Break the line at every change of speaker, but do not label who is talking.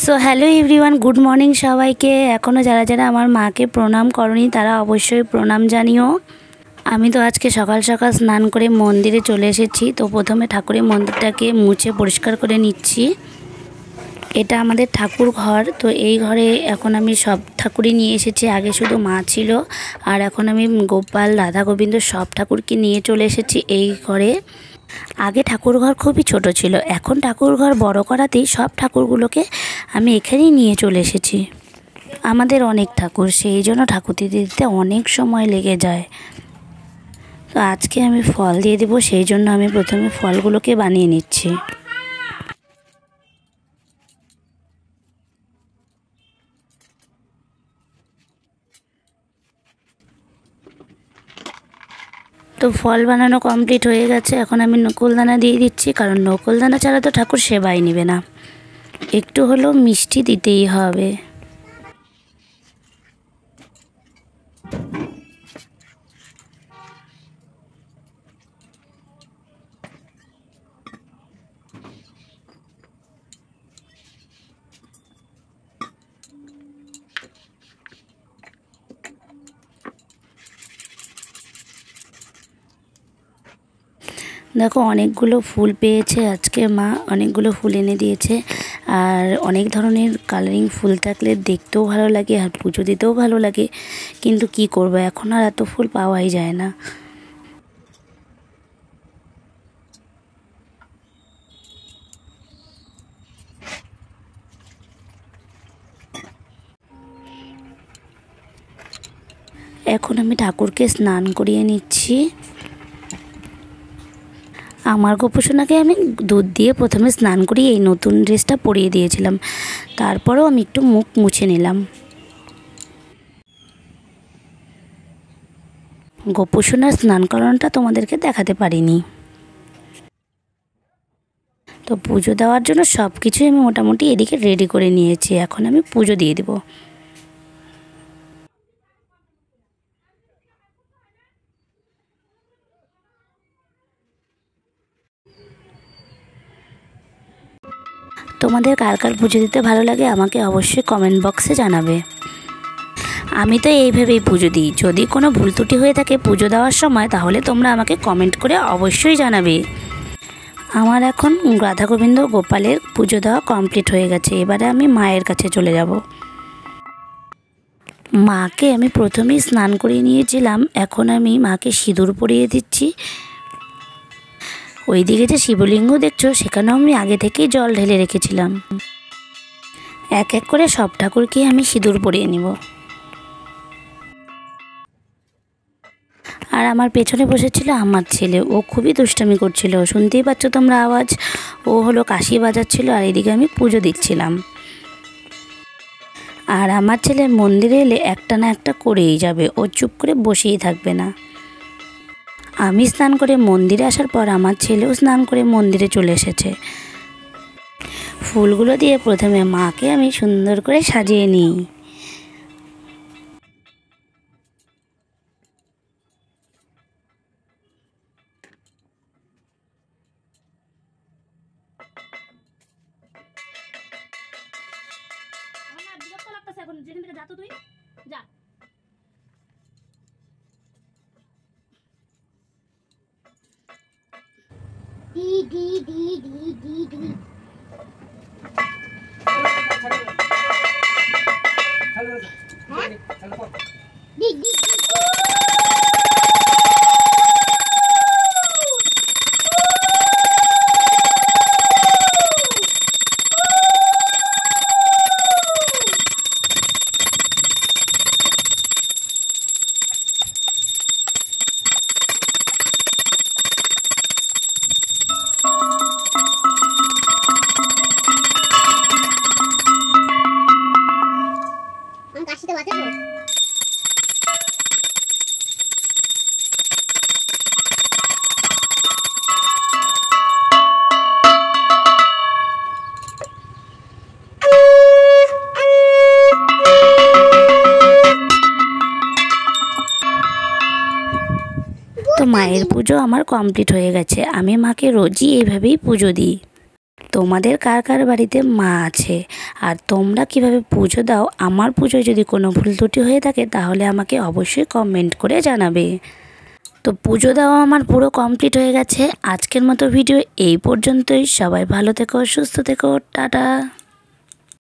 So hello everyone, good morning সবাইকে। এখনও যারা যারা আমার মাকে প্রণাম করনি তারা অবশ্যই প্রণাম জানিও। আমি তো আজকে সকাল সকাল স্নান করে মন্দিরে চলে এসেছি। তো প্রথমে ঠাকুরের মন্দিরটাকে মুছে পরিষ্কার করে নিচ্ছি। এটা আমাদের ঠাকুর ঘর। তো এই ঘরে এখন আমি সব ঠাকুরই নিয়ে এসেছি। আগে শুধু মা ছিল, আর এখন আমি গোপাল, রাধা গোবিন্দ সব ঠাকুরকে নিয়ে চলে এসেছি এই ঘরে। আগে ঠাকুরঘর খুবই ছোট ছিল, এখন ঠাকুরঘর বড় করাতেই সব ঠাকুরগুলোকে আমি এখানেই নিয়ে চলে এসেছি। আমাদের অনেক ঠাকুর, সেই জন্য ঠাকুর দিতে দিতে অনেক সময় লেগে যায়। তো আজকে আমি ফল দিয়ে দেবো, সেই জন্য আমি প্রথমে ফলগুলোকে বানিয়ে নিচ্ছি। তো ফল বানানো কমপ্লিট হয়ে গেছে। এখন আমি নকুলদানা দিয়ে দিচ্ছি, কারণ নকুলদানা ছাড়া তো ঠাকুর সেবাই নেবে না। একটু হলেও মিষ্টি দিতেই হবে। দেখো অনেকগুলো ফুল পেয়েছে আজকে মা, অনেকগুলো ফুল এনে দিয়েছে। আর অনেক ধরনের কালারিং ফুল থাকলে দেখতেও ভালো লাগে আর পুজো দিতেও ভালো লাগে, কিন্তু কি করব, এখন আর এত ফুল পাওয়াই যায় না। এখন আমি ঠাকুরকে স্নান করিয়ে নিচ্ছি। আমার গোপোষণাকে আমি দুধ দিয়ে প্রথমে স্নান করিয়ে এই নতুন ড্রেসটা পরিয়ে দিয়েছিলাম, তারপরেও আমি একটু মুখ মুছে নিলাম। গোপোষণার স্নান করানোটা তোমাদেরকে দেখাতে পারিনি। তো পুজো দেওয়ার জন্য সব কিছুই আমি মোটামুটি এদিকে রেডি করে নিয়েছি। এখন আমি পুজো দিয়ে দেবো। তোমাদের কার কার পুজো দিতে ভালো লাগে আমাকে অবশ্যই কমেন্ট বক্সে জানাবে। আমি তো এইভাবেই পুজো দিই। যদি কোনো ভুল ত্রুটি হয়ে থাকে পুজো দেওয়ার সময়, তাহলে তোমরা আমাকে কমেন্ট করে অবশ্যই জানাবে। আমার এখন রাধা গোবিন্দ গোপালের পুজো দেওয়া কমপ্লিট হয়ে গেছে। এবারে আমি মায়ের কাছে চলে যাব। মাকে আমি প্রথমেই স্নান করিয়ে নিয়েছিলাম, এখন আমি মাকে সিঁদুর পরিয়ে দিচ্ছি। ওইদিকে যে শিবলিঙ্গ দেখছো, সেখানেও আমি আগে থেকেই জল ঢেলে রেখেছিলাম। এক এক করে সব ঠাকুরকে আমি সিঁদুর পরিয়ে নিব। আর আমার পেছনে বসেছিল আমার ছেলে, ও খুবই দুষ্টামি করছিল, শুনতেই পাচ্ছ তোমরা আওয়াজ। ও হলো কাশি বাজাচ্ছিল, আর এদিকে আমি পুজো দিচ্ছিলাম। আর আমার ছেলে মন্দিরে এলে একটা না একটা করেই যাবে, ও চুপ করে বসেই থাকবে না। আমি স্নান করে মন্দিরে আসার পর আমার ছেলেও স্নান করে মন্দিরে চলে এসেছে। ফুলগুলো দিয়ে প্রথমে মাকে আমি সুন্দর করে সাজিয়ে নিই। এখন যেখান থেকে যা তো তুই যা। দি দি দি দি দি দি দি দি কাশিতে বাজাবো। তো মায়ের পুজো আমার কমপ্লিট হয়ে গেছে। আমি মাকে রোজই এইভাবেই পুজো দিই। তোমাদের কার কার বাড়িতে মা আছে আর তোমরা কিভাবে পুজো দাও, আমার পুজোয় যদি কোনো ভুল ত্রুটি হয়ে থাকে তাহলে আমাকে অবশ্যই কমেন্ট করে জানাবে। তো পুজো দেওয়া আমার পুরো কমপ্লিট হয়ে গেছে। আজকের মতো ভিডিও এই পর্যন্তই। সবাই ভালো থেকো, সুস্থ থেকো, টাটা।